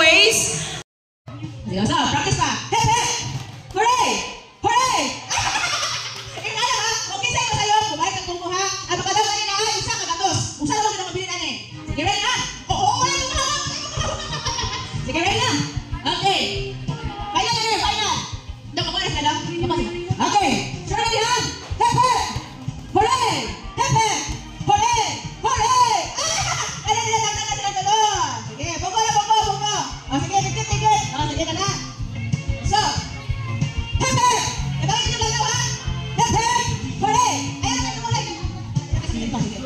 praise. Sige, so, practice pa. Hep, hep! Hooray! Hooray! Ikala ha? Okay sa'yo sa'yo. Kumain kang kungko ha. At makadaw ka nila ha. Isa ka gatos. Usa lang ako mabili na ni. Sige, ready na? Oo, wala ko ha. Sige, ready na? Okay. Final na rin, final. Hindi ko na lang. Okay. So, ready ha? Hep, hep! Hooray! Hep, hep! Hooray! Hooray! Ah! Ano nila lang na doon? Sige, bungo na, bungo, bungo. O, sige, tigit. O, sige ka na. So, hep, hep! Nabangin nyo lang daw ha? Hep, hep! Hooray! Ayan, ayan, hooray! Sige, sige.